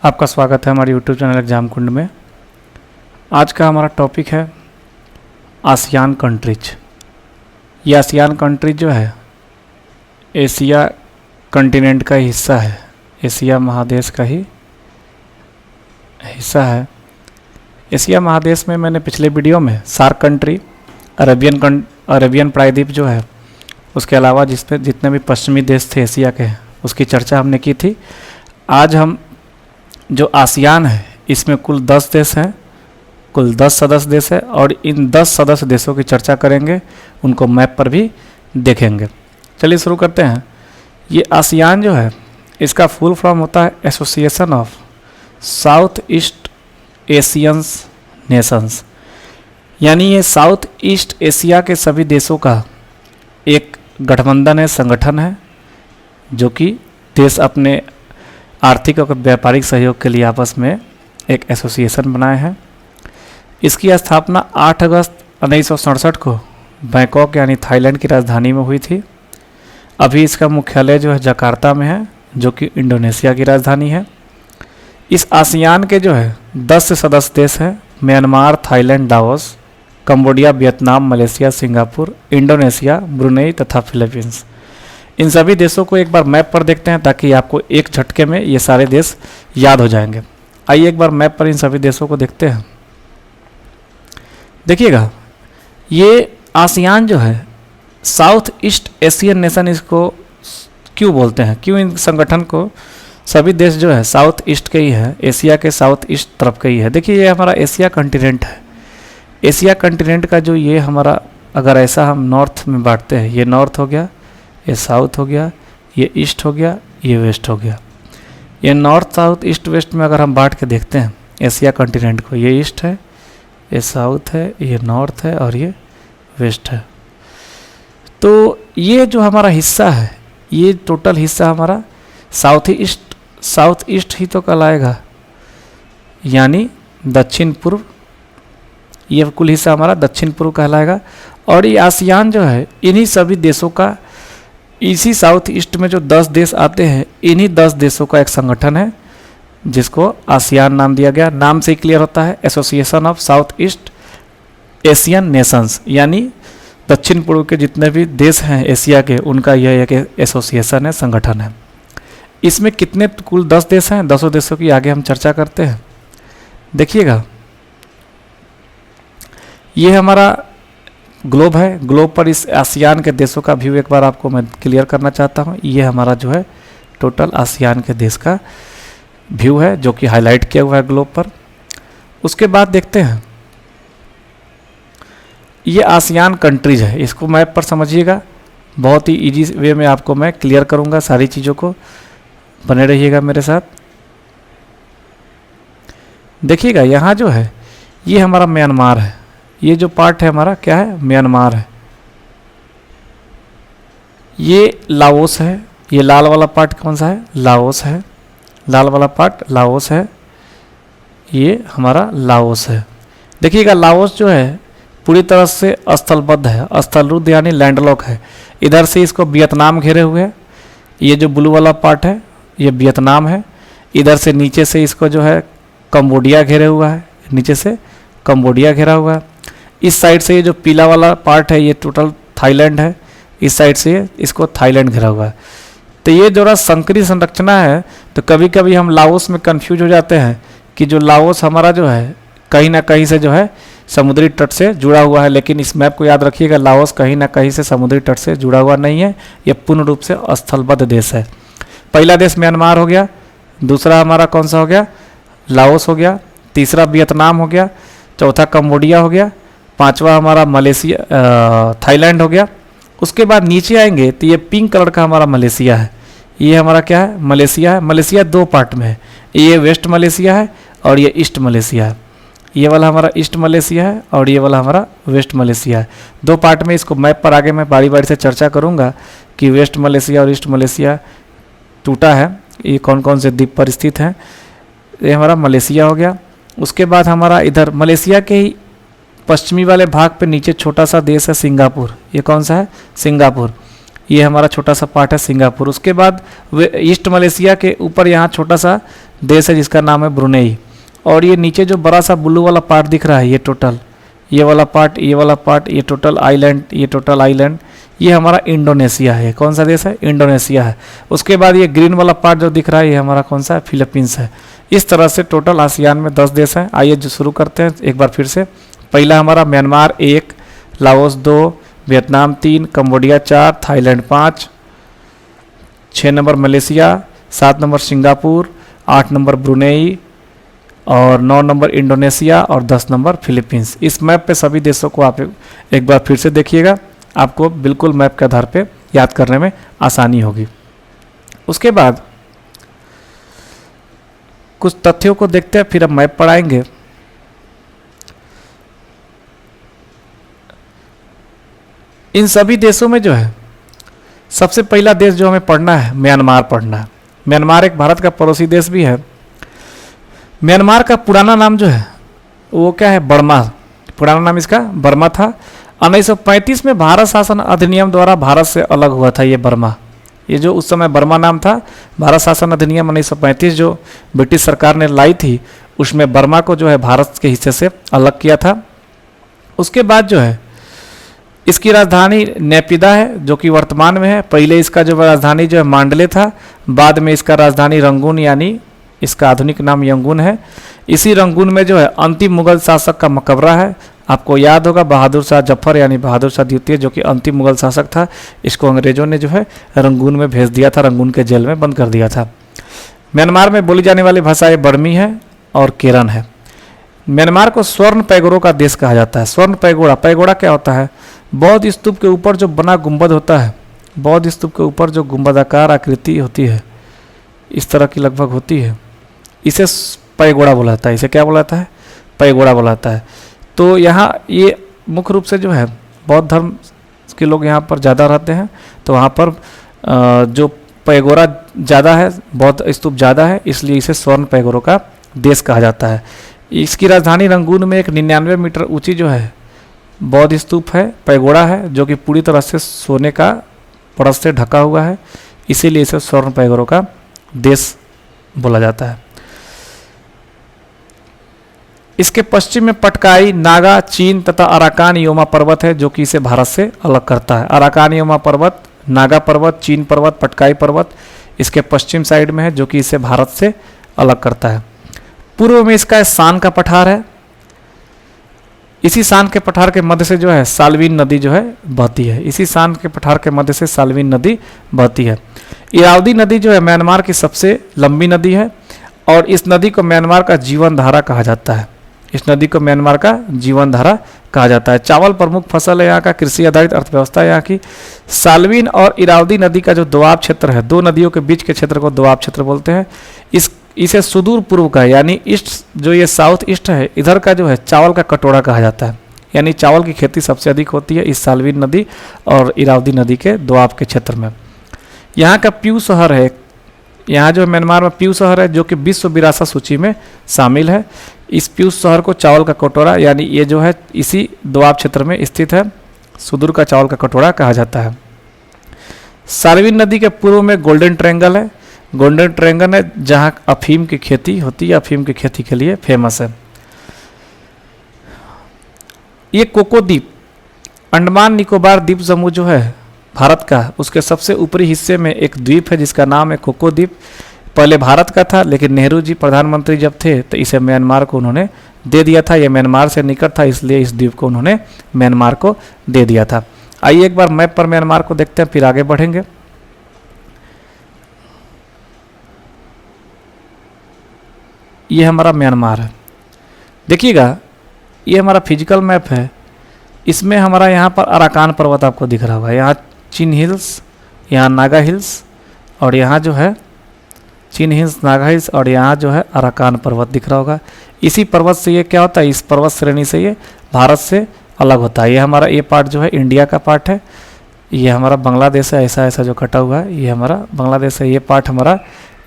आपका स्वागत है हमारे YouTube चैनल एग्जाम कुंड में। आज का हमारा टॉपिक है आसियान कंट्रीज। ये आसियान कंट्रीज जो है एशिया कॉन्टिनेंट का हिस्सा है, एशिया महादेश का ही हिस्सा है। एशिया महादेश में मैंने पिछले वीडियो में सार्क कंट्री, अरेबियन प्रायद्वीप जो है, उसके अलावा जिस पे जितने भी पश्चिमी देश थे एशिया के, उसकी चर्चा हमने की थी। आज हम जो आसियान है इसमें कुल 10 देश हैं, कुल 10 सदस्य देश है और इन 10 सदस्य देशों की चर्चा करेंगे, उनको मैप पर भी देखेंगे। चलिए शुरू करते हैं। ये आसियान जो है इसका फुल फॉर्म होता है association of south east Asians Nations, यानी ये साउथ ईस्ट एशिया के सभी देशों का एक गठबंधन है, संगठन है, जो कि देश अपने आर्थिक और व्यापारिक सहयोग के लिए आपस में एक एसोसिएशन बनाए हैं। इसकी स्थापना 8 अगस्त 1967 को बैंकॉक यानी थाईलैंड की राजधानी में हुई थी। अभी इसका मुख्यालय जो है जकार्ता में है, जो कि इंडोनेशिया की राजधानी है। इस आसियान के जो है 10 सदस्य देश हैं: Myanmar, Thailand, Laos, Cambodia, Vietnam, Malaysia, Singapore, Indonesia, Brunei तथा फिलीपींस। इन सभी देशों को एक बार मैप पर देखते हैं ताकि आपको एक झटके में ये सारे देश याद हो जाएंगे। आइए एक बार मैप पर इन सभी देशों को देखते हैं। देखिएगा, ये आसियान जो है साउथ ईस्ट एशियन नेशन इसको क्यों बोलते हैं, क्यों इन संगठन को, सभी देश जो है साउथ ईस्ट के ही है, एशिया के साउथ ईस्ट तरफ के ही है। देखिए ये हमारा एशिया कॉन्टिनेंट है। एशिया कॉन्टिनेंट का जो ये हमारा, अगर ऐसा हम नॉर्थ में बांटते हैं, ये नॉर्थ हो गया, ये साउथ हो गया, ये ईस्ट हो गया, ये वेस्ट हो गया। ये नॉर्थ साउथ ईस्ट वेस्ट में अगर हम बांट के देखते हैं एशिया कॉन्टिनेंट को, ये ईस्ट है, ये साउथ है, ये नॉर्थ है और ये वेस्ट है। तो ये जो हमारा हिस्सा है, ये टोटल हिस्सा हमारा साउथ ईस्ट ही तो कहलाएगा, यानी दक्षिण पूर्व। ये कुल हिस्सा हमारा दक्षिण पूर्व कहलाएगा। और ये आसियान जो है इन्हीं सभी देशों का, इसी साउथ ईस्ट में जो 10 देश आते हैं, इन्हीं 10 देशों का एक संगठन है जिसको आसियान नाम दिया गया। नाम से ही क्लियर होता है, association of south east Asian Nations, यानी दक्षिण पूर्व के जितने भी देश हैं एशिया के, उनका यह एक एसोसिएशन है, संगठन है। इसमें कितने कुल 10 देश हैं, 10 देशों की आगे हम चर्चा करते हैं। देखिएगा, ये हमारा ग्लोब है। ग्लोब पर इस आसियान के देशों का व्यू एक बार आपको मैं क्लियर करना चाहता हूँ। ये हमारा जो है टोटल आसियान के देश का व्यू है, जो कि हाईलाइट किया हुआ है ग्लोब पर। उसके बाद देखते हैं, ये आसियान कंट्रीज है, इसको मैप पर समझिएगा। बहुत ही इजी वे में आपको मैं क्लियर करूँगा सारी चीज़ों को, बने रहिएगा मेरे साथ। देखिएगा, यहाँ जो है ये हमारा म्यांमार है, ये जो पार्ट है हमारा क्या है, म्यांमार है। ये लाओस है, ये लाल वाला पार्ट कौन सा है, लाओस है, लाल वाला पार्ट लाओस है, ये हमारा लाओस है। देखिएगा, लाओस जो है पूरी तरह से स्थलबद्ध है, स्थलरुद्ध यानी लैंडलॉक है। इधर से इसको वियतनाम घेरे हुए है, ये जो ब्लू वाला पार्ट है ये वियतनाम है। इधर से नीचे से इसको जो है कंबोडिया घेरे हुआ है, नीचे से कंबोडिया घेरा हुआ है। इस साइड से ये जो पीला वाला पार्ट है ये टोटल थाईलैंड है, इस साइड से इसको थाईलैंड घेरा हुआ है। तो ये जो संकरी संरचना है, तो कभी कभी हम लाओस में कंफ्यूज हो जाते हैं कि जो लाओस हमारा जो है कहीं ना कहीं से जो है समुद्री तट से जुड़ा हुआ है, लेकिन इस मैप को याद रखिएगा, लाओस कहीं ना कहीं से समुद्री तट से जुड़ा हुआ नहीं है, ये पूर्ण रूप से स्थलबद्ध देश है। पहला देश म्यांमार हो गया, दूसरा हमारा कौन सा हो गया, लाओस हो गया, तीसरा वियतनाम हो गया, चौथा कंबोडिया हो गया, पांचवा हमारा मलेशिया थाईलैंड हो गया। उसके बाद नीचे आएंगे तो ये पिंक कलर का हमारा मलेशिया है। ये हमारा क्या है, मलेशिया है। मलेशिया 2 पार्ट में है, ये वेस्ट मलेशिया है और ये ईस्ट मलेशिया है। ये वाला हमारा ईस्ट मलेशिया है और ये वाला हमारा वेस्ट मलेशिया है। 2 पार्ट में। इसको मैप पर आगे मैं बारी बारी से चर्चा करूँगा कि वेस्ट मलेशिया और ईस्ट मलेशिया टूटा है, ये कौन कौन से द्वीप पर स्थित हैं। ये हमारा मलेशिया हो गया। उसके बाद हमारा इधर मलेशिया के ही पश्चिमी वाले भाग पे नीचे छोटा सा देश है सिंगापुर। ये कौन सा है, सिंगापुर। ये हमारा छोटा सा पार्ट है सिंगापुर। उसके बाद ईस्ट मलेशिया के ऊपर यहाँ छोटा सा देश है जिसका नाम है ब्रुनेई। और ये नीचे जो बड़ा सा ब्लू वाला पार्ट दिख रहा है, ये टोटल, ये वाला पार्ट, ये वाला पार्ट, ये टोटल आइलैंड, ये टोटल आइलैंड, ये हमारा इंडोनेशिया है। कौन सा देश है? इंडोनेशिया है। उसके बाद ये ग्रीन वाला पार्ट जो दिख रहा है, ये हमारा कौन सा है? फिलीपींस है। इस तरह से टोटल आसियान में 10 देश हैं। आइए जो शुरू करते हैं एक बार फिर से। पहला हमारा Myanmar 1, Laos 2, Vietnam 3, Cambodia 4, Thailand 5, 6 number Malaysia, 7 number Singapore, 8 number Brunei और 9 नंबर इंडोनेशिया और 10 नंबर फिलीपींस। इस मैप पे सभी देशों को आप एक बार फिर से देखिएगा, आपको बिल्कुल मैप के आधार पे याद करने में आसानी होगी। उसके बाद कुछ तथ्यों को देखते हैं, फिर हम मैप पढ़ाएंगे। इन सभी देशों में जो है सबसे पहला देश जो हमें पढ़ना है, म्यांमार पढ़ना है। म्यांमार एक भारत का पड़ोसी देश भी है। म्यांमार का पुराना नाम जो है वो क्या है? बर्मा। पुराना नाम इसका बर्मा था। 1935 में भारत शासन अधिनियम द्वारा भारत से अलग हुआ था ये बर्मा। ये जो उस समय बर्मा नाम था, भारत शासन अधिनियम 1935 जो ब्रिटिश सरकार ने लाई थी, उसमें बर्मा को जो है भारत के हिस्से से अलग किया था। उसके बाद जो है इसकी राजधानी नेपिदा है, जो कि वर्तमान में है। पहले इसका जो राजधानी जो है मांडले था, बाद में इसका राजधानी रंगून, यानी इसका आधुनिक नाम यंगून है। इसी रंगून में जो है अंतिम मुगल शासक का मकबरा है। आपको याद होगा बहादुर शाह जफर यानी बहादुर शाह द्वितीय, जो कि अंतिम मुगल शासक था, इसको अंग्रेजों ने जो है रंगून में भेज दिया था, रंगून के जेल में बंद कर दिया था। म्यांमार में बोली जाने वाली भाषाएं बर्मी है और केरन है। म्यांमार को स्वर्ण पैगोरों का देश कहा जाता है। स्वर्ण पैगोड़ा, पैगोड़ा क्या होता है? बौद्ध स्तूप के ऊपर जो बना गुंबद होता है, बौद्ध स्तूप के ऊपर जो गुंबदाकार आकृति होती है, इस तरह की लगभग होती है, इसे पैगोड़ा बुलाता है। इसे क्या बुलाता है? पैगोड़ा बुलाता है। तो यहाँ ये मुख्य रूप से जो है बौद्ध धर्म के लोग यहाँ पर ज़्यादा रहते हैं, तो वहाँ पर जो पैगोड़ा ज़्यादा है, बौद्ध स्तूप ज़्यादा है, इसलिए इसे स्वर्ण पैगोरों का देश कहा जाता है। इसकी राजधानी रंगून में एक 99 मीटर ऊंची जो है बौद्ध स्तूप है, पैगोड़ा है, जो कि पूरी तरह से सोने का परत से ढका हुआ है, इसीलिए इसे स्वर्ण पैगोरों का देश बोला जाता है। इसके पश्चिम में पटकाई, नागा, चीन तथा अराकान योमा पर्वत है, जो कि इसे भारत से अलग करता है। अराकान योमा पर्वत, नागा पर्वत, चीन पर्वत, पटकाई पर्वत इसके पश्चिम साइड में है, जो कि इसे भारत से अलग करता है। पूर्व में इसका शान का पठार है। इसी शान के पठार के मध्य से जो है साल्वीन नदी जो है बहती है। इसी शान के पठार के मध्य से साल्वीन नदी बहती है। इरावदी नदी जो है म्यांमार की सबसे लंबी नदी है और इस नदी को म्यांमार का जीवन धारा कहा जाता है। इस नदी को म्यांमार का जीवन धारा कहा जाता है। चावल प्रमुख फसल है यहाँ का, कृषि आधारित अर्थव्यवस्था है यहाँ की। साल्वीन और इरावदी नदी का जो दोआब क्षेत्र है, दो नदियों के बीच के क्षेत्र को दोआब क्षेत्र बोलते हैं। इसे सुदूर पूर्व का यानी ईस्ट, जो ये साउथ ईस्ट है, इधर का जो है चावल का कटोरा कहा जाता है। यानी चावल की खेती सबसे अधिक होती है इस साल्वीन नदी और इरावदी नदी के दोआब के क्षेत्र में। यहाँ का प्यू शहर है, यहाँ जो म्यांमार में प्यू शहर है, जो कि विश्व विरासत सूची में शामिल है। इस प्यू शहर को चावल का कटोरा, यानी ये जो है इसी दोआब क्षेत्र में स्थित है, सुदूर का चावल का कटोरा कहा जाता है। साल्वीन नदी के पूर्व में गोल्डन ट्रायंगल है। गोल्डन ट्रायंगल है जहाँ अफीम की खेती होती है, अफीम की खेती के लिए फेमस है। ये कोको द्वीप, अंडमान निकोबार द्वीप समूह जो है भारत का, उसके सबसे ऊपरी हिस्से में एक द्वीप है जिसका नाम है कोको द्वीप। पहले भारत का था, लेकिन नेहरू जी प्रधानमंत्री जब थे तो इसे म्यांमार को उन्होंने दे दिया था। यह म्यांमार से निकट था, इसलिए इस द्वीप को उन्होंने म्यांमार को दे दिया था। आइए एक बार मैप पर म्यांमार को देखते हैं, फिर आगे बढ़ेंगे। ये हमारा म्यांमार है। देखिएगा, ये हमारा फिजिकल मैप है। इसमें हमारा यहाँ पर अराकान पर्वत आपको दिख रहा होगा। यहाँ चिन हिल्स, यहाँ नागा हिल्स और यहाँ जो है चिन हिल्स, नागा हिल्स और यहाँ जो है अराकान पर्वत दिख रहा होगा। इसी पर्वत से ये क्या होता है, इस पर्वत श्रेणी से ये भारत से अलग होता है। ये हमारा ये पार्ट जो है इंडिया का पार्ट है, ये हमारा बांग्लादेश है, ऐसा ऐसा जो कटा हुआ है ये हमारा बांग्लादेश है। ये पार्ट हमारा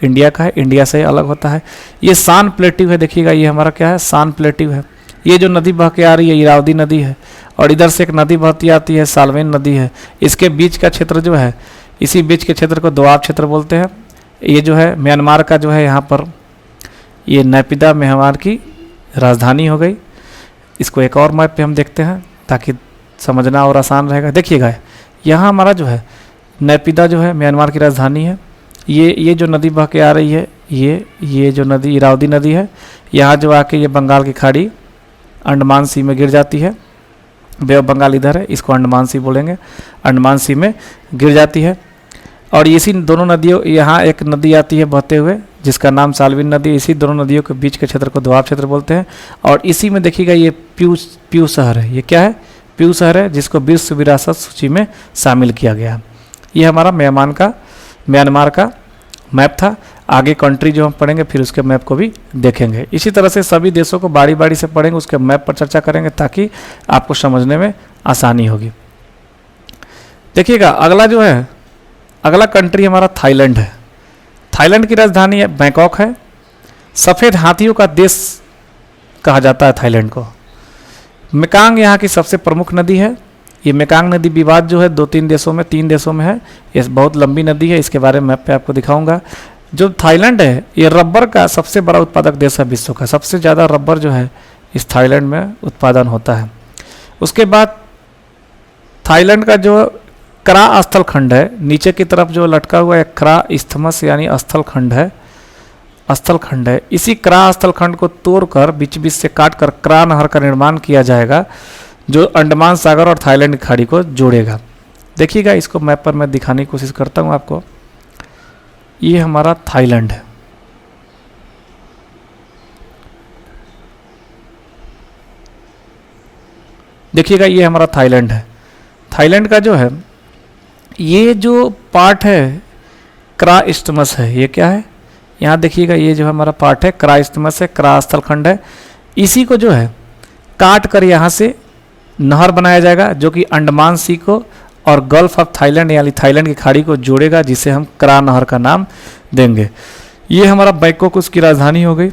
इंडिया का है, इंडिया से अलग होता है। ये सान प्लेट्यू है, देखिएगा ये हमारा क्या है, सान प्लेट्यू है। ये जो नदी बह के आ रही है इरावदी नदी है और इधर से एक नदी बहती आती है साल्वीन नदी है। इसके बीच का क्षेत्र जो है, इसी बीच के क्षेत्र को दोआब क्षेत्र बोलते हैं। ये जो है म्यांमार का जो है यहाँ पर ये नैपिदा म्यांमार की राजधानी हो गई। इसको एक और मैप पे हम देखते हैं ताकि समझना और आसान रहेगा। देखिएगा यहाँ हमारा जो है नैपिदा जो है म्यांमार की राजधानी है। ये जो नदी बह के आ रही है, ये जो नदी इरावदी नदी है, यहाँ जो आके ये बंगाल की खाड़ी अंडमान सी में गिर जाती है। बे ऑफ बंगाल इधर है, इसको अंडमान सी बोलेंगे, अंडमान सी में गिर जाती है। और इसी दोनों नदियों, यहाँ एक नदी आती है बहते हुए जिसका नाम सालविन नदी, इसी दोनों नदियों के बीच के क्षेत्र को दोआब क्षेत्र बोलते हैं। और इसी में देखिएगा ये प्यू शहर है। ये क्या है? प्यू शहर है, जिसको विश्व विरासत सूची में शामिल किया गया। ये हमारा म्यांमार का मैप था। आगे कंट्री जो हम पढ़ेंगे फिर उसके मैप को भी देखेंगे। इसी तरह से सभी देशों को बारी बारी से पढ़ेंगे, उसके मैप पर चर्चा करेंगे ताकि आपको समझने में आसानी होगी। देखिएगा अगला जो है, अगला कंट्री हमारा थाईलैंड है। थाईलैंड की राजधानी है बैंकॉक है। सफ़ेद हाथियों का देश कहा जाता है थाईलैंड को। मेकांग यहाँ की सबसे प्रमुख नदी है। ये मेकांग नदी विवाद जो है 2-3 देशों में, 3 देशों में है। ये बहुत लंबी नदी है, इसके बारे में मैप पे आपको दिखाऊंगा। जो थाईलैंड है ये रबर का सबसे बड़ा उत्पादक देश है विश्व का। सबसे ज़्यादा रबर जो है इस थाईलैंड में उत्पादन होता है। उसके बाद थाईलैंड का जो क्रा स्थल खंड है, नीचे की तरफ जो लटका हुआ है क्रा इस्थमस यानी स्थल खंड है, स्थल खंड है। इसी क्रा स्थल खंड को तोड़कर बीच बीच से काटकर क्रा नहर का निर्माण किया जाएगा जो अंडमान सागर और थाईलैंड की खाड़ी को जोड़ेगा। देखिएगा इसको मैप पर मैं दिखाने की कोशिश करता हूँ आपको। ये हमारा थाईलैंड है। देखिएगा ये हमारा थाईलैंड है। थाईलैंड का जो है ये जो पार्ट है क्रा इस्थमस है। ये क्या है? यहाँ देखिएगा ये जो हमारा पार्ट है क्रा इस्थमस है, क्रा स्थल खंड है। इसी को जो है काट कर यहाँ से नहर बनाया जाएगा जो कि अंडमान सी को और गल्फ ऑफ थाईलैंड यानी थाईलैंड की खाड़ी को जोड़ेगा, जिसे हम क्रा नहर का नाम देंगे। ये हमारा बैंकॉक उसकी राजधानी हो गई।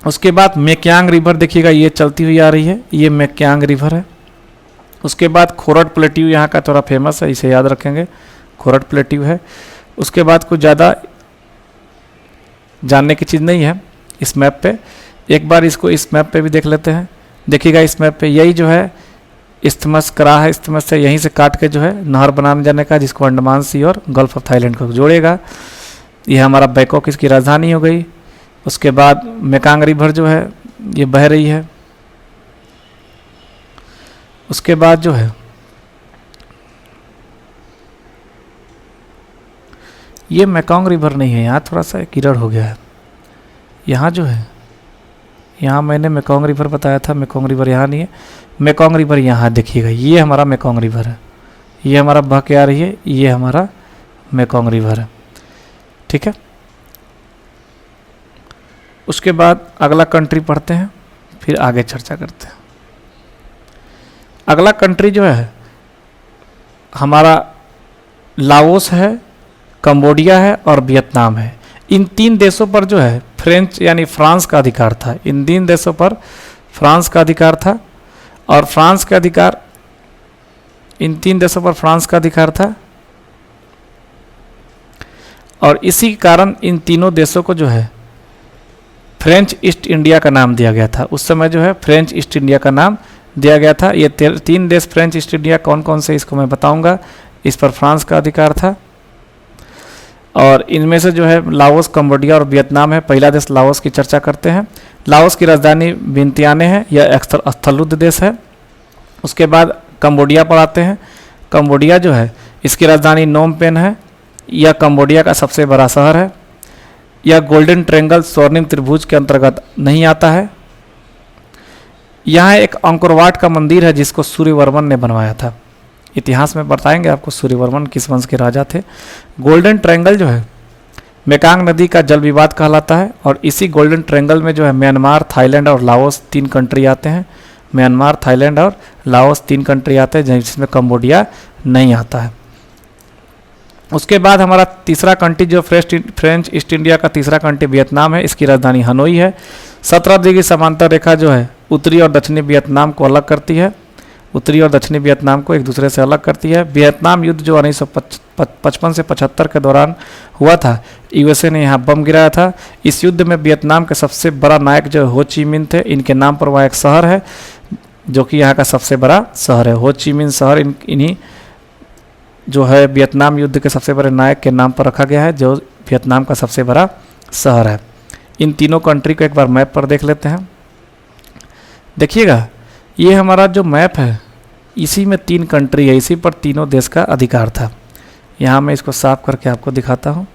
उसके बाद मेक्यांग रिवर देखिएगा ये चलती हुई आ रही है, ये मेक्यांग रिवर है। उसके बाद खोरट प्लेट्यू यहाँ का थोड़ा फेमस है, इसे याद रखेंगे, खोरट प्लेट्यू है। उसके बाद कुछ ज़्यादा जानने की चीज़ नहीं है इस मैप पे। एक बार इसको इस मैप पे भी देख लेते हैं। देखिएगा इस मैप पे यही जो है इस्थमस क्रा है, इस्थमस से यहीं से काट के जो है नहर बनाने जाने का, जिसको अंडमान सी और गल्फ ऑफ थाईलैंड को जोड़ेगा। यह हमारा बैंकॉक इसकी राजधानी हो गई। उसके बाद मेकांग रिवर जो है ये बह रही है। उसके बाद जो है ये मेकांग रिवर नहीं है, यहाँ थोड़ा सा किरड़ हो गया है। यहाँ जो है, यहाँ मैंने मेकांग रिवर बताया था, मेकांग रिवर यहाँ नहीं है। मेकांग रिवर यहाँ देखिएगा, ये हमारा मेकांग रिवर है। ये हमारा बह के आ रही है, ये हमारा मेकांग रिवर है। ठीक है। उसके बाद अगला कंट्री पढ़ते हैं, फिर आगे चर्चा करते हैं। अगला कंट्री जो है हमारा लाओस है, कंबोडिया है और वियतनाम है। इन 3 देशों पर जो है फ्रेंच यानी फ्रांस का अधिकार था। इन 3 देशों पर फ्रांस का अधिकार था और फ्रांस का अधिकार, इन 3 देशों पर फ्रांस का अधिकार था। और इसी कारण इन तीनों देशों को जो है फ्रेंच ईस्ट इंडिया का नाम दिया गया था। उस समय जो है फ्रेंच ईस्ट इंडिया का नाम दिया गया था। ये 3 देश फ्रेंच ईस्ट इंडिया कौन कौन से, इसको मैं बताऊंगा। इस पर फ्रांस का अधिकार था और इनमें से जो है लाओस, कंबोडिया और वियतनाम है। पहला देश लाओस की चर्चा करते हैं। लाओस की राजधानी विंतियाने है, यह स्थलुद्ध देश है। उसके बाद कंबोडिया पर आते हैं। कंबोडिया जो है इसकी राजधानी नोम पेन है। यह कंबोडिया का सबसे बड़ा शहर है। यह गोल्डन ट्रायंगल स्वर्णिम त्रिभुज के अंतर्गत नहीं आता है। यहाँ एक अंकोरवाट का मंदिर है जिसको सूर्यवर्मन ने बनवाया था। इतिहास में बताएंगे आपको सूर्यवर्मन किस वंश के राजा थे। गोल्डन ट्रायंगल जो है मेकांग नदी का जल विवाद कहलाता है और इसी गोल्डन ट्रायंगल में जो है म्यांमार, थाईलैंड और लाओस 3 कंट्री आते हैं। म्यांमार, थाईलैंड और लाओस 3 कंट्री आते हैं जिसमें कंबोडिया नहीं आता है। उसके बाद हमारा तीसरा कंट्री जो फ्रेंच ईस्ट इंडिया का तीसरा कंट्री वियतनाम है। इसकी राजधानी हनोई है। 17 डिग्री समांतर रेखा जो है उत्तरी और दक्षिणी वियतनाम को अलग करती है। उत्तरी और दक्षिणी वियतनाम को एक दूसरे से अलग करती है। वियतनाम युद्ध जो 1955 से 75 के दौरान हुआ था, यूएसए ने यहाँ बम गिराया था। इस युद्ध में वियतनाम के सबसे बड़ा नायक जो हो ची मिन थे। इनके नाम पर वहाँ एक शहर है जो कि यहाँ का सबसे बड़ा शहर है। हो ची मिन शहर इन्हीं जो है वियतनाम युद्ध के सबसे बड़े नायक के नाम पर रखा गया है, जो वियतनाम का सबसे बड़ा शहर है। इन तीनों कंट्री को एक बार मैप पर देख लेते हैं। देखिएगा, ये हमारा जो मैप है, इसी में 3 कंट्री है, इसी पर तीनों देश का अधिकार था। यहाँ मैं इसको साफ करके आपको दिखाता हूँ।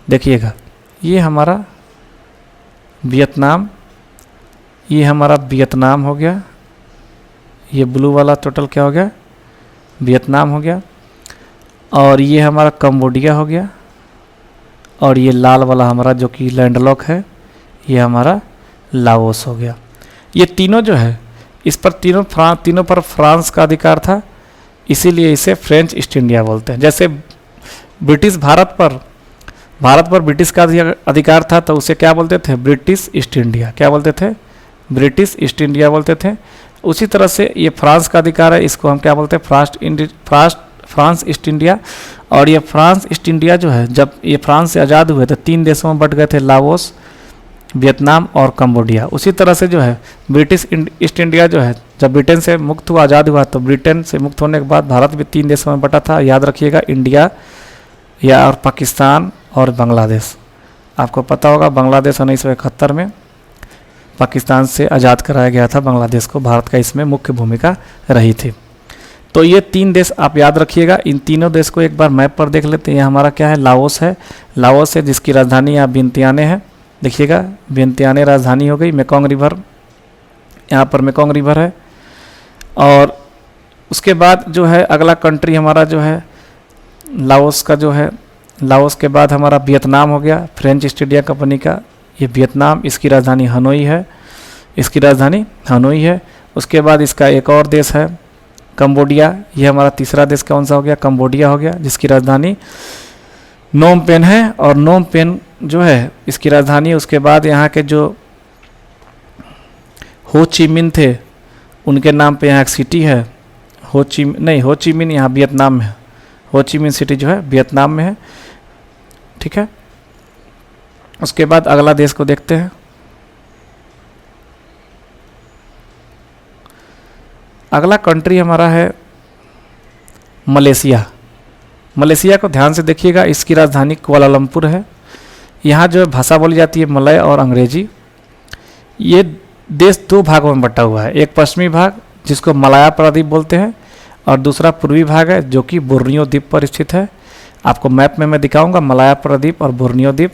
देखिएगा, ये हमारा वियतनाम, ये हमारा वियतनाम हो गया, ये ब्लू वाला टोटल क्या हो गया, वियतनाम हो गया, और ये हमारा कंबोडिया हो गया, और ये लाल वाला हमारा जो कि लैंडलॉक है, ये हमारा लाओस हो गया। ये तीनों जो है, इस पर तीनों पर फ्रांस का अधिकार था, इसीलिए इसे फ्रेंच ईस्ट इंडिया बोलते हैं। जैसे ब्रिटिश भारत पर ब्रिटिश का अधिकार था, तो उसे क्या बोलते थे, ब्रिटिश ईस्ट इंडिया। क्या बोलते थे, ब्रिटिश ईस्ट इंडिया बोलते थे। उसी तरह से ये फ्रांस का अधिकार है, इसको हम क्या बोलते हैं, फ्रांस ईस्ट इंडिया। और ये फ्रांस ईस्ट इंडिया जो है, जब ये फ्रांस से आज़ाद हुए तो 3 देशों में बट गए थे, लाओस, वियतनाम और कंबोडिया। उसी तरह से जो है ब्रिटिश ईस्ट इंडिया जो है, जब ब्रिटेन से मुक्त हुआ, आज़ाद हुआ, तो ब्रिटेन से मुक्त होने के बाद भारत भी 3 देशों में बटा था। याद रखिएगा, इंडिया या और पाकिस्तान और बांग्लादेश। आपको पता होगा बांग्लादेश 1971 में पाकिस्तान से आज़ाद कराया गया था बांग्लादेश को, भारत का इसमें मुख्य भूमिका रही थी। तो ये 3 देश आप याद रखिएगा। इन तीनों देश को एक बार मैप पर देख लेते हैं। ये हमारा क्या है, लाओस है। लाओस है जिसकी राजधानी यहाँ वियंतियाने है। देखिएगा, वियंतियाने राजधानी हो गई। मेकोंग रिवर, यहाँ पर मेकोंग रिवर है। और उसके बाद जो है अगला कंट्री हमारा जो है लाओस का जो है, लाओस के बाद हमारा वियतनाम हो गया, फ्रेंच ईस्ट इंडिया कंपनी का ये वियतनाम। इसकी राजधानी हनोई है, इसकी राजधानी हनोई है। उसके बाद इसका एक और देश है कंबोडिया। ये हमारा तीसरा देश कौन सा हो गया, कंबोडिया हो गया, जिसकी राजधानी नोम पेन है। और नोम पेन जो है इसकी राजधानी। उसके बाद यहाँ के जो हो ची मिन थे, उनके नाम पे यहाँ एक सिटी है, हो ची मिन यहाँ वियतनाम में है। हो ची मिन सिटी जो है वियतनाम में है, ठीक है। उसके बाद अगला देश को देखते हैं। अगला कंट्री हमारा है मलेशिया। मलेशिया को ध्यान से देखिएगा, इसकी राजधानी कुआलालंपुर है। यहाँ जो है भाषा बोली जाती है मलय और अंग्रेजी। ये देश 2 भागों में बटा हुआ है, एक पश्चिमी भाग जिसको मलाया प्रायद्वीप बोलते हैं, और दूसरा पूर्वी भाग है जो कि बोर्नियो द्वीप पर स्थित है। आपको मैप में मैं दिखाऊंगा मलाया प्रायद्वीप और बोर्नियो द्वीप।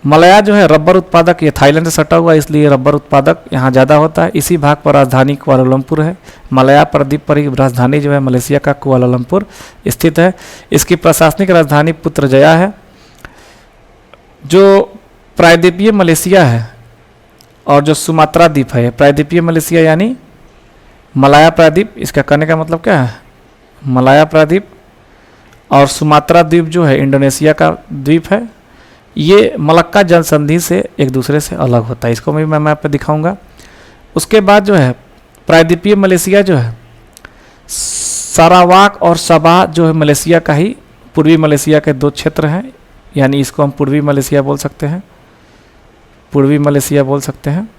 मलया जो है रबर उत्पादक, ये थाईलैंड से सटा हुआ है, इसलिए रबर उत्पादक यहाँ ज़्यादा होता है। इसी भाग पर राजधानी कुआलालंपुर है। मलया प्रायद्वीप पर ही राजधानी जो है मलेशिया का कुआलालंपुर स्थित है। इसकी प्रशासनिक राजधानी पुत्रजया है। जो प्रायद्वीपीय मलेशिया है और जो सुमात्रा द्वीप है, प्रायद्वीपीय मलेशिया यानी मलाया प्रायद्वीप, इसका कहने का मतलब क्या है, मलाया प्रायद्वीप। और सुमात्रा द्वीप जो है इंडोनेशिया का द्वीप है। ये मलक्का जल संधि से एक दूसरे से अलग होता है, इसको मैं मैप पे दिखाऊंगा। उसके बाद जो है प्रायद्वीपीय मलेशिया जो है, सारावाक और सबा जो है मलेशिया का ही, पूर्वी मलेशिया के 2 क्षेत्र हैं, यानी इसको हम पूर्वी मलेशिया बोल सकते हैं, पूर्वी मलेशिया बोल सकते हैं।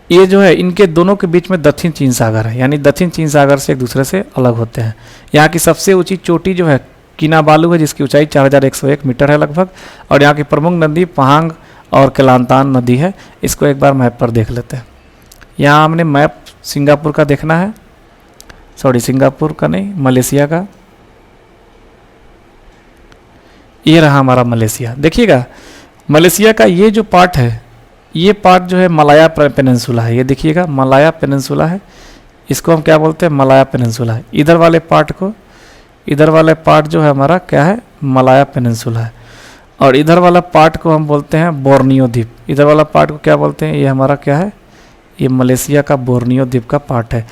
ये जो है इनके दोनों के बीच में दक्षिण चीन सागर है, यानी दक्षिण चीन सागर से एक दूसरे से अलग होते हैं। यहाँ की सबसे ऊंची चोटी जो है किनाबालू है, जिसकी ऊंचाई 4101 मीटर है लगभग। और यहाँ की प्रमुख नदी पहांग और केलांतान नदी है। इसको एक बार मैप पर देख लेते हैं। यहाँ हमने मैप सिंगापुर का देखना है, सॉरी सिंगापुर का नहीं, मलेशिया का। ये रहा हमारा मलेशिया। देखिएगा, मलेशिया का ये जो पार्ट है, ये पार्ट जो है मलाया पेनिनसुला है। ये देखिएगा मलाया पेनिनसुला है, इसको हम क्या बोलते हैं, मलाया पेनिनसुला है। इधर वाले पार्ट जो है हमारा क्या है, मलाया पेनिनसुला है। और इधर वाला पार्ट को हम बोलते हैं बोर्नियो द्वीप। इधर वाला पार्ट को क्या बोलते हैं, ये हमारा क्या है, ये मलेशिया का बोर्नियो द्वीप का पार्ट है।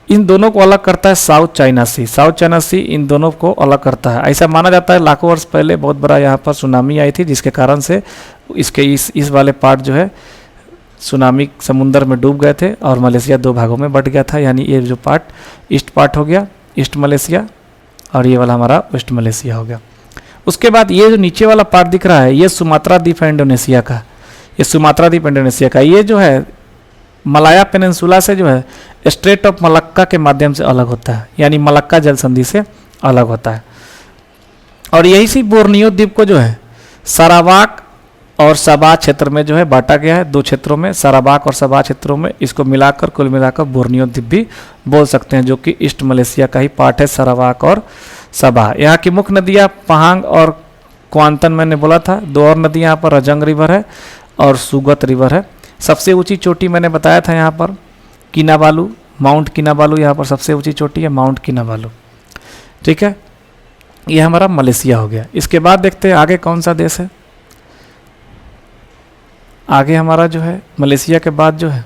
इन दोनों को अलग करता है साउथ चाइना सी। साउथ चाइना सी इन दोनों को अलग करता है। ऐसा माना जाता है लाखों वर्ष पहले बहुत बड़ा यहाँ पर सुनामी आई थी, जिसके कारण से इसके इस वाले पार्ट जो है सुनामी समुंदर में डूब गए थे और मलेशिया 2 भागों में बट गया था। यानी ये जो पार्ट ईस्ट पार्ट हो गया, ईस्ट मलेशिया, और ये वाला हमारा वेस्ट मलेशिया हो गया। उसके बाद ये जो नीचे वाला पार्ट दिख रहा है ये सुमात्रा द्वीप है इंडोनेशिया का, ये सुमात्रा द्वीप इंडोनेशिया का। ये जो है मलाया पेनिनसुला से जो है स्ट्रेट ऑफ मलक्का के माध्यम से अलग होता है, यानी मलक्का जल संधि से अलग होता है। और यही सी बोर्नियो द्वीप को जो है सारावाक और सबा क्षेत्र में जो है बांटा गया है, 2 क्षेत्रों में, सारावाक और सबा क्षेत्रों में। इसको मिलाकर कुल मिलाकर बोर्नियो द्वीप भी बोल सकते हैं, जो कि ईस्ट मलेशिया का ही पार्ट है, सारावाक और सबा। यहाँ की मुख्य नदियाँ पहांग और क्वांतन मैंने बोला था। 2 और नदियाँ यहाँ पर रजंग रिवर है और सुगत रिवर है। सबसे ऊंची चोटी मैंने बताया था यहाँ पर किनाबालू, माउंट किनाबालू यहाँ पर सबसे ऊंची चोटी है, माउंट किनाबालू। ठीक है, ये हमारा मलेशिया हो गया। इसके बाद देखते हैं आगे कौन सा देश है। आगे हमारा जो है मलेशिया के बाद जो है,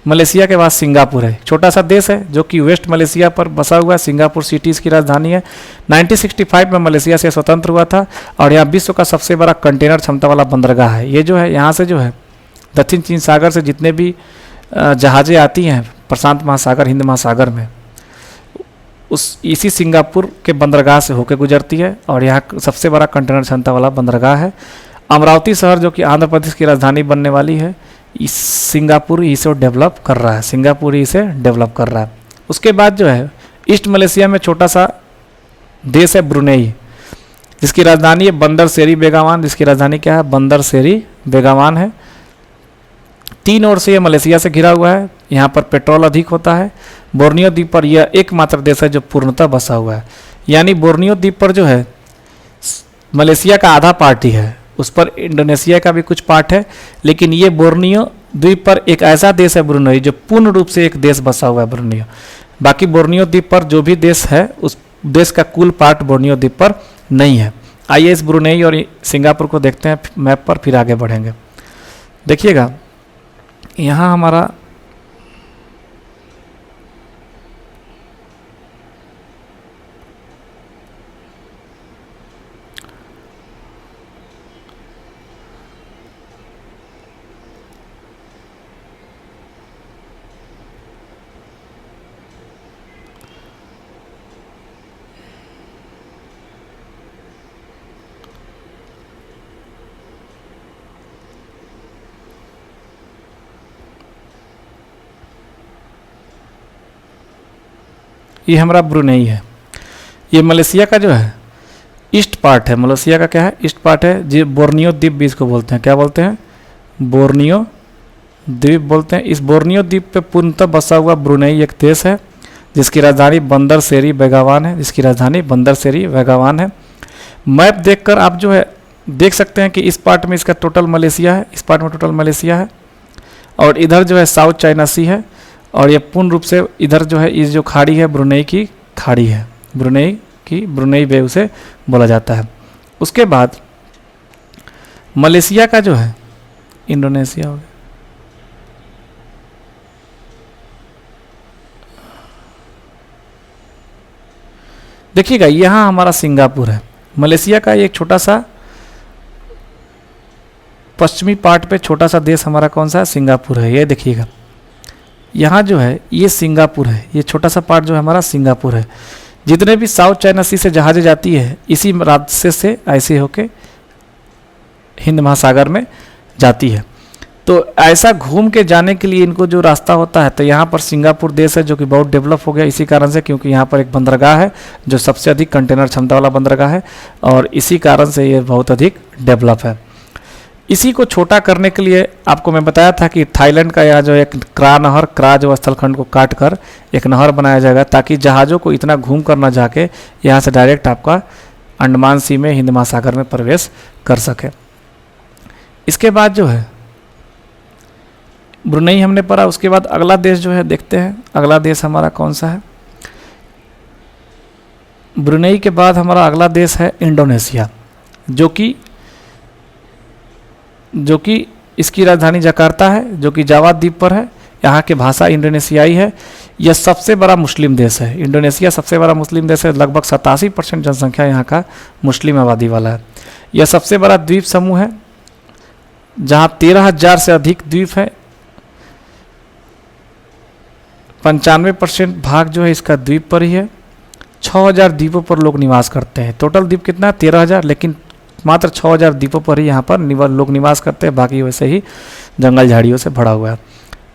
मलेशिया के बाद सिंगापुर है। छोटा सा देश है जो कि वेस्ट मलेशिया पर बसा हुआ है। सिंगापुर सिटी इसकी राजधानी है। 1965 में मलेशिया से स्वतंत्र हुआ था और यह विश्व का सबसे बड़ा कंटेनर क्षमता वाला बंदरगाह है। ये जो है यहाँ से जो है दक्षिण चीन सागर से जितने भी जहाज़ें आती हैं प्रशांत महासागर, हिंद महासागर में, इसी सिंगापुर के बंदरगाह से होकर गुजरती है और यहाँ सबसे बड़ा कंटेनर क्षमता वाला बंदरगाह है। अमरावती शहर जो कि आंध्र प्रदेश की राजधानी बनने वाली है, इस सिंगापुर ही इसे डेवलप कर रहा है, सिंगापुर ही इसे डेवलप कर रहा है। उसके बाद जो है ईस्ट मलेशिया में छोटा सा देश है ब्रुनेई, जिसकी राजधानी है बंदर सेरी बेगावान। जिसकी राजधानी क्या है? बंदर सेरी बेगावान है। 3 ओर से यह मलेशिया से घिरा हुआ है। यहाँ पर पेट्रोल अधिक होता है। बोर्नियो द्वीप पर यह एकमात्र देश है जो पूर्णतः बसा हुआ है। यानी बोर्नियो द्वीप पर जो है मलेशिया का आधा पार्ट ही है, उस पर इंडोनेशिया का भी कुछ पार्ट है, लेकिन ये बोर्नियो द्वीप पर एक ऐसा देश है ब्रुनेई जो पूर्ण रूप से एक देश बसा हुआ है बोर्नियो। बाकी बोर्नियो द्वीप पर जो भी देश है उस देश का कुल पार्ट बोर्नियो द्वीप पर नहीं है। आइए इस ब्रुनेई और सिंगापुर को देखते हैं मैप पर, फिर आगे बढ़ेंगे। देखिएगा यहाँ हमारा ये हमारा ब्रुनेई है। ये मलेशिया का जो है ईस्ट पार्ट है। मलेशिया का क्या है? ईस्ट पार्ट है। जी बोर्नियो द्वीप भी इसको बोलते हैं। क्या बोलते हैं? बोर्नियो द्वीप बोलते हैं। इस बोर्नियो द्वीप पे पूर्णतः बसा हुआ ब्रुनेई एक देश है जिसकी राजधानी बंदर सेरी बेगावान है। जिसकी राजधानी बंदर सेरी बेगावान है। मैप देखकर आप जो है देख सकते हैं कि इस पार्ट में इसका टोटल मलेशिया है, इस पार्ट में टोटल मलेशिया है, और इधर जो है साउथ चाइना सी है, और ये पूर्ण रूप से इधर जो है इस जो खाड़ी है ब्रुनेई की खाड़ी है। ब्रुनेई की ब्रुनेई बे उसे बोला जाता है। उसके बाद मलेशिया का जो है इंडोनेशिया हो गया। देखिएगा यहाँ हमारा सिंगापुर है। मलेशिया का एक छोटा सा पश्चिमी पार्ट पे छोटा सा देश हमारा कौन सा है? सिंगापुर है। ये देखिएगा यहाँ जो है ये सिंगापुर है। ये छोटा सा पार्ट जो है हमारा सिंगापुर है। जितने भी साउथ चाइना सी से जहाज़ें जाती है इसी रास्ते से ऐसे होके हिंद महासागर में जाती है। तो ऐसा घूम के जाने के लिए इनको जो रास्ता होता है, तो यहाँ पर सिंगापुर देश है जो कि बहुत डेवलप हो गया इसी कारण से, क्योंकि यहाँ पर एक बंदरगाह है जो सबसे अधिक कंटेनर क्षमता वाला बंदरगाह है, और इसी कारण से ये बहुत अधिक डेवलप है। इसी को छोटा करने के लिए आपको मैं बताया था कि थाईलैंड का यहाँ जो एक क्रा नहर, क्रा जो स्थलखंड को काट कर एक नहर बनाया जाएगा, ताकि जहाज़ों को इतना घूम कर ना जाके यहाँ से डायरेक्ट आपका अंडमान सी में हिंद महासागर में प्रवेश कर सके। इसके बाद जो है ब्रुनेई हमने पढ़ा। उसके बाद अगला देश जो है देखते हैं, अगला देश हमारा कौन सा है। ब्रुनेई के बाद हमारा अगला देश है इंडोनेशिया, जो कि इसकी राजधानी जकार्ता है, जो कि जावा द्वीप पर है। यहाँ की भाषा इंडोनेशियाई है। यह सबसे बड़ा मुस्लिम देश है। इंडोनेशिया सबसे बड़ा मुस्लिम देश है। लगभग 87% जनसंख्या यहाँ का मुस्लिम आबादी वाला है। यह सबसे बड़ा द्वीप समूह है जहाँ 13,000 से अधिक द्वीप है। 95% भाग जो है इसका द्वीप पर ही है। 6,000 द्वीपों पर लोग निवास करते हैं। टोटल द्वीप कितना है? 13,000, लेकिन मात्र 6,000 द्वीपों पर ही यहाँ पर लोग निवास करते हैं, बाकी वैसे ही जंगल झाड़ियों से भरा हुआ है।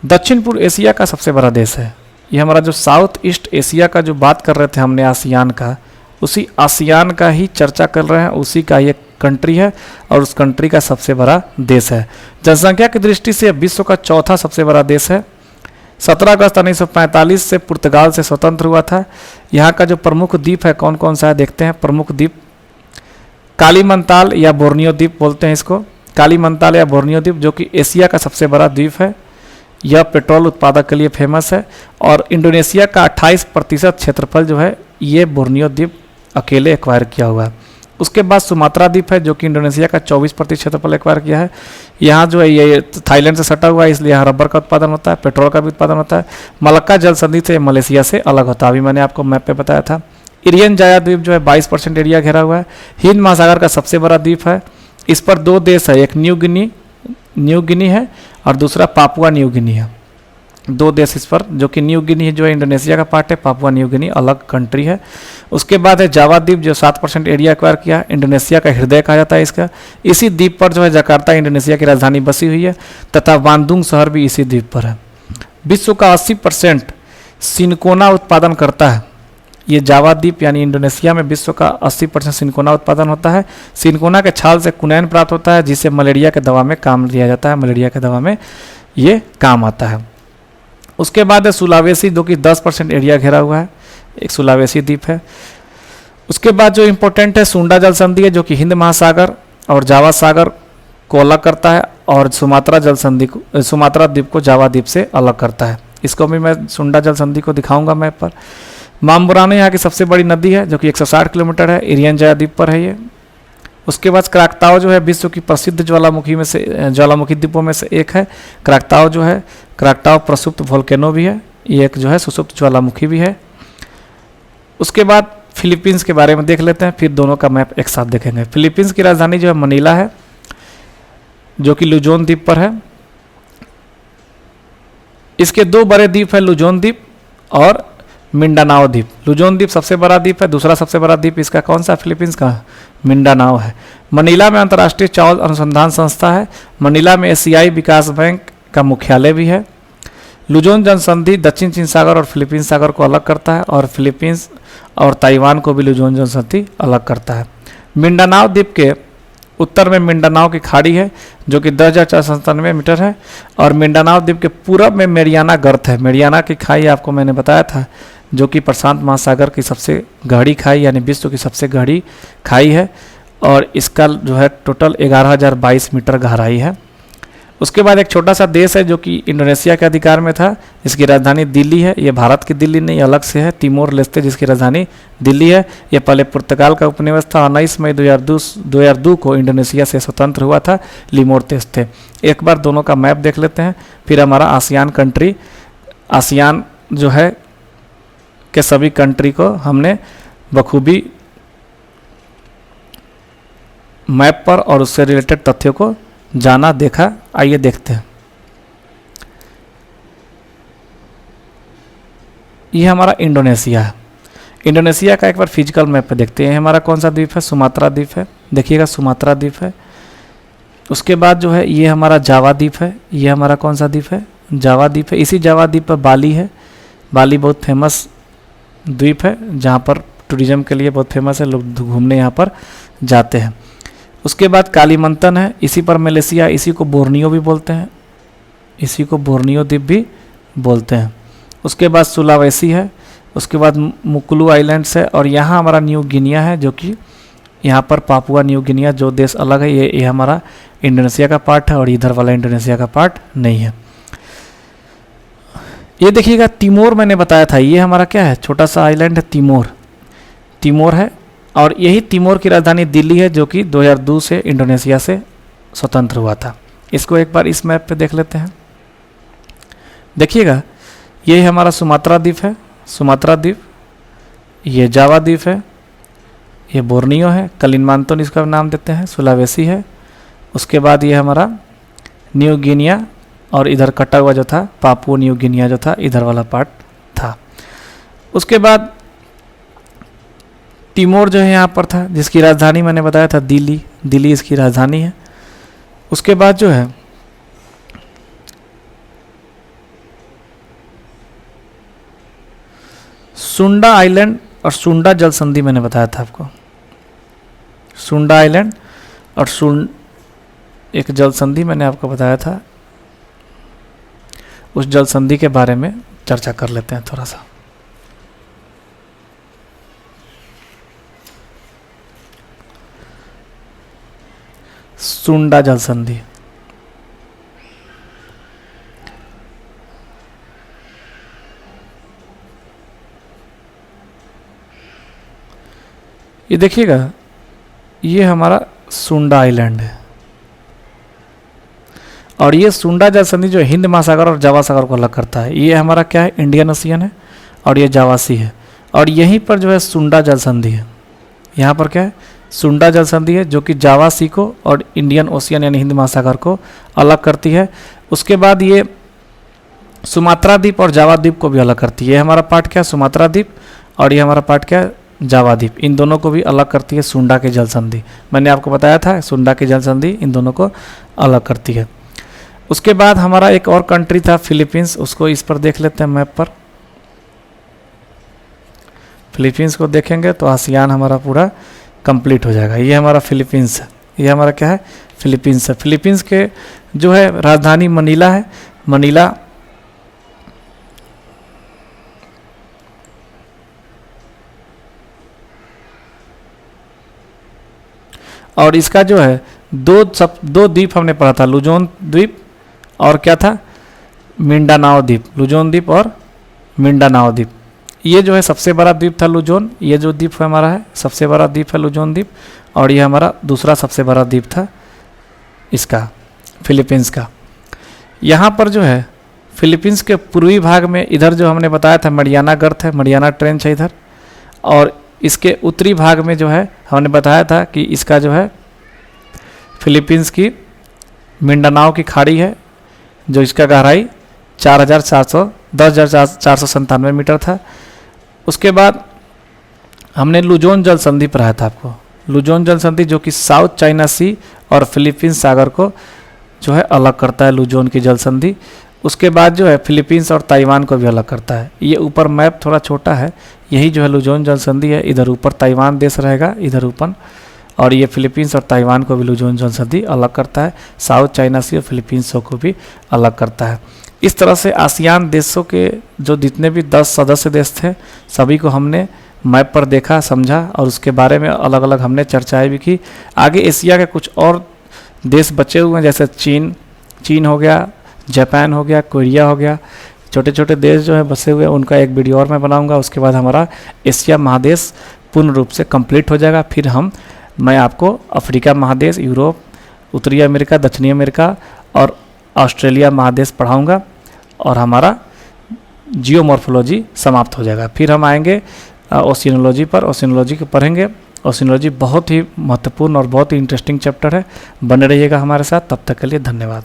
दक्षिण पूर्व एशिया का सबसे बड़ा देश है। ये हमारा जो साउथ ईस्ट एशिया का जो बात कर रहे थे हमने आसियान का, उसी आसियान का ही चर्चा कर रहे हैं, उसी का ये कंट्री है और उस कंट्री का सबसे बड़ा देश है। जनसंख्या की दृष्टि से विश्व का चौथा सबसे बड़ा देश है। 17 अगस्त 1945 से पुर्तगाल से स्वतंत्र हुआ था। यहाँ का जो प्रमुख द्वीप है कौन कौन सा है देखते हैं। प्रमुख द्वीप कालीमंताल या बोर्नियो द्वीप बोलते हैं इसको, कालीमंताल या बोर्नियो द्वीप, जो कि एशिया का सबसे बड़ा द्वीप है। यह पेट्रोल उत्पादक के लिए फेमस है और इंडोनेशिया का 28% क्षेत्रफल जो है ये बोर्नियो द्वीप अकेले एक्वायर किया हुआ है। उसके बाद सुमात्रा द्वीप है जो कि इंडोनेशिया का 24% क्षेत्रफल एक्वायर किया है। यहाँ जो है ये थाईलैंड से सटा हुआ है, इसलिए यहाँ रबर का उत्पादन होता है, पेट्रोल का भी उत्पादन होता है। मलक्का जल संधि से मलेशिया से अलग होता है, अभी मैंने आपको मैप पे बताया था। इरियन जाया द्वीप जो है 22% एरिया घेरा हुआ है। हिंद महासागर का सबसे बड़ा द्वीप है। इस पर 2 देश है, एक न्यू गिनी है और दूसरा पापुआ न्यू गिनी है। 2 देश इस पर, जो कि न्यू गिनी जो है इंडोनेशिया का पार्ट है, पापुआ न्यू गिनी अलग कंट्री है। उसके बाद है जावा द्वीप जो 7% एरिया एक्वायर किया, इंडोनेशिया का हृदय कहा जाता है इसका। इसी द्वीप पर जो है जकार्ता इंडोनेशिया की राजधानी बसी हुई है तथा बांदुंग शहर भी इसी द्वीप पर है। विश्व का 80% सिनकोना उत्पादन करता है। ये जावा द्वीप यानी इंडोनेशिया में विश्व का 80% सिनकोना उत्पादन होता है। सिनकोना के छाल से कुनैन प्राप्त होता है जिसे मलेरिया के दवा में काम लिया जाता है, मलेरिया के दवा में ये काम आता है। उसके बाद है सुलावेसी जो कि 10% एरिया घेरा हुआ है, एक सुलावेसी द्वीप है। उसके बाद जो इम्पोर्टेंट है सुंडा जल संधि है जो कि हिंद महासागर और जावा सागर को अलग करता है और सुमात्रा जल संधि को, सुमात्रा द्वीप को जावा द्वीप से अलग करता है। इसको भी मैं सुंडा जल संधि को दिखाऊंगा मैप पर। माम्बुरानो यहाँ की सबसे बड़ी नदी है जो कि 160 किलोमीटर है, इरियन जाया द्वीप पर है ये। उसके बाद क्राकताओ जो है विश्व की प्रसिद्ध ज्वालामुखी द्वीपों में से एक है। क्राकताओ जो है, क्राकताओ प्रसुप्त वोल्केनो भी है, ये एक जो है सुसुप्त ज्वालामुखी भी है। उसके बाद फिलीपींस के बारे में देख लेते हैं, फिर दोनों का मैप एक साथ देखेंगे। फिलीपींस की राजधानी जो है मनीला है जो कि लुजोन द्वीप पर है। इसके 2 बड़े द्वीप है, लुजोन द्वीप और मिंडानाओ द्वीप। लुजोन द्वीप सबसे बड़ा द्वीप है, दूसरा सबसे बड़ा द्वीप इसका कौन सा फिलीपींस का? मिंडानाओ है। मनीला में अंतर्राष्ट्रीय चावल अनुसंधान संस्था है। मनीला में एशियाई विकास बैंक का मुख्यालय भी है। लुजोन जनसंधि दक्षिण चीन सागर और फिलीपींस सागर को अलग करता है और फिलीपींस और ताइवान को भी लुजोन जनसंधि अलग करता है। मिंडानाओ द्वीप के उत्तर में मिंडानाओ की खाड़ी है जो कि 10,497 मीटर है और मिंडानाओ द्वीप के पूरब में मेरियाना गर्त है। मेरियाना की खाई आपको मैंने बताया था जो कि प्रशांत महासागर की सबसे गहरी खाई यानी विश्व की सबसे गहरी खाई है और इसका जो है टोटल 11,022 मीटर गहराई है। उसके बाद एक छोटा सा देश है जो कि इंडोनेशिया के अधिकार में था, इसकी राजधानी दिल्ली है। ये भारत की दिल्ली नहीं, अलग से है, तिमोर लेस्ते जिसकी राजधानी दिल्ली है। ये पहले पुर्तगाल का उपनिवेश था। 19 मई 2002 को इंडोनेशिया से स्वतंत्र हुआ था, लिमोर तेस्ते। एक बार दोनों का मैप देख लेते हैं, फिर हमारा आसियान कंट्री, आसियान जो है के सभी कंट्री को हमने बखूबी मैप पर और उससे रिलेटेड तथ्यों को जाना देखा। आइए देखते हैं। ये हमारा इंडोनेशिया है। इंडोनेशिया का एक बार फिजिकल मैप पे देखते हैं। हमारा कौन सा द्वीप है? सुमात्रा द्वीप है, देखिएगा सुमात्रा द्वीप है। उसके बाद जो है ये हमारा जावा द्वीप है। ये हमारा कौन सा द्वीप है? जावा द्वीप है। इसी जावा द्वीप पर बाली है। बाली बहुत फेमस द्वीप है जहाँ पर टूरिज्म के लिए बहुत फेमस है, लोग घूमने यहाँ पर जाते हैं। उसके बाद कालीमंतन है, इसी पर मलेशिया, इसी को बोर्नियो भी बोलते हैं, इसी को बोर्नियो द्वीप भी बोलते हैं। उसके बाद सुलावेसी है, उसके बाद मुकुलू आइलैंड्स है और यहाँ हमारा न्यू गिनिया है जो कि यहाँ पर पापुआ न्यू गिनिया जो देश अलग है, ये हमारा इंडोनेशिया का पार्ट है और इधर वाला इंडोनेशिया का पार्ट नहीं है। ये देखिएगा तिमोर मैंने बताया था, ये हमारा क्या है? छोटा सा आइलैंड है तिमोर है और यही तिमोर की राजधानी दिल्ली है जो कि 2002 से इंडोनेशिया से स्वतंत्र हुआ था। इसको एक बार इस मैप पे देख लेते हैं। देखिएगा ये हमारा सुमात्रा द्वीप है, सुमात्रा द्वीप, ये जावा द्वीप है, ये बोर्नियो है, कलिमांतन इसका नाम देते हैं, सुलावेसी है। उसके बाद ये हमारा न्यू गिनिया, और इधर कटा हुआ जो था पापुआ न्यू गिनिया जो था, इधर वाला पार्ट था। उसके बाद तिमोर जो है यहाँ पर था, जिसकी राजधानी मैंने बताया था दिल्ली, दिल्ली इसकी राजधानी है। उसके बाद जो है सुंडा आइलैंड और सुंडा जल संधि मैंने बताया था आपको। सुंडा आइलैंड और एक जल संधि मैंने आपको बताया था, उस जल संधि के बारे में चर्चा कर लेते हैं थोड़ा सा। सुंडा जल संधि, ये देखिएगा, ये हमारा सुंडा आइलैंड है, और ये सुंडा जल संधि जो हिंद महासागर और जावा सागर को अलग करता है। ये हमारा क्या है, इंडियन ओशियन है, और ये जावा सी है, और यहीं पर जो है सुंडा जल संधि है। यहाँ पर क्या है, सुंडा जल संधि है, जो कि जावा सी को और इंडियन ओशियन यानी हिंद महासागर को अलग करती है। उसके बाद ये सुमात्रा द्वीप और जावा द्वीप को भी अलग करती है। ये हमारा पार्ट क्या है, सुमात्रा द्वीप, और ये हमारा पार्ट क्या है, जावा द्वीप। इन दोनों को भी अलग करती है सुंडा की जल संधि। मैंने आपको बताया था सुंडा की जल संधि इन दोनों को अलग करती है। उसके बाद हमारा एक और कंट्री था फिलीपींस, उसको इस पर देख लेते हैं मैप पर। फिलीपींस को देखेंगे तो आसियान हमारा पूरा कंप्लीट हो जाएगा। ये हमारा फिलीपींस है, ये हमारा क्या है, फिलीपींस है। फिलीपींस के जो है राजधानी मनीला है, मनीला। और इसका जो है दो द्वीप हमने पढ़ा था, लुजोन द्वीप और क्या था, मिंडानाओ द्वीप। लुजोन द्वीप और मिंडानाओ द्वीप, ये जो है सबसे बड़ा द्वीप था लुजोन। ये जो द्वीप हमारा है सबसे बड़ा द्वीप है लुजोन द्वीप, और ये हमारा दूसरा सबसे बड़ा द्वीप था इसका, फिलीपींस का। यहाँ पर जो है फिलीपींस के पूर्वी भाग में इधर जो हमने बताया था मरियाना गर्त है, मरियाना ट्रेंच है इधर, और इसके उत्तरी भाग में जो है हमने बताया था कि इसका जो है फिलीपींस की मिंडानाओ की खाड़ी है, जो इसका गहराई 10,497 मीटर था। उसके बाद हमने लुजोन जल संधि पढ़ाया था आपको, लुजोन जल संधि जो कि साउथ चाइना सी और फिलीपींस सागर को जो है अलग करता है, लुजोन की जल संधि। उसके बाद जो है फिलीपींस और ताइवान को भी अलग करता है। ये ऊपर मैप थोड़ा छोटा है, यही जो है लुजोन जल संधि है। इधर ऊपर ताइवान देश रहेगा, इधर ऊपर, और ये फिलीपींस और ताइवान को भी लुजोन जल संधि अलग करता है। साउथ चाइना सी और फिलीपींस को भी अलग करता है। इस तरह से आसियान देशों के जो जितने भी 10 सदस्य देश थे सभी को हमने मैप पर देखा, समझा, और उसके बारे में अलग अलग हमने चर्चाएं भी की। आगे एशिया के कुछ और देश बचे हुए हैं, जैसे चीन हो गया, जापान हो गया, कोरिया हो गया, छोटे छोटे देश जो है बसे हुए, उनका एक वीडियो और मैं बनाऊंगा। उसके बाद हमारा एशिया महादेश पूर्ण रूप से कंप्लीट हो जाएगा। फिर मैं आपको अफ्रीका महादेश, यूरोप, उत्तरी अमेरिका, दक्षिणी अमेरिका और ऑस्ट्रेलिया महादेश पढ़ाऊंगा, और हमारा जियोमॉर्फोलॉजी समाप्त हो जाएगा। फिर हम आएंगे ओशिनोलॉजी पर, ओशिनोलॉजी को पढ़ेंगे। ओशिनोलॉजी बहुत ही महत्वपूर्ण और बहुत ही इंटरेस्टिंग चैप्टर है। बने रहिएगा हमारे साथ, तब तक के लिए धन्यवाद।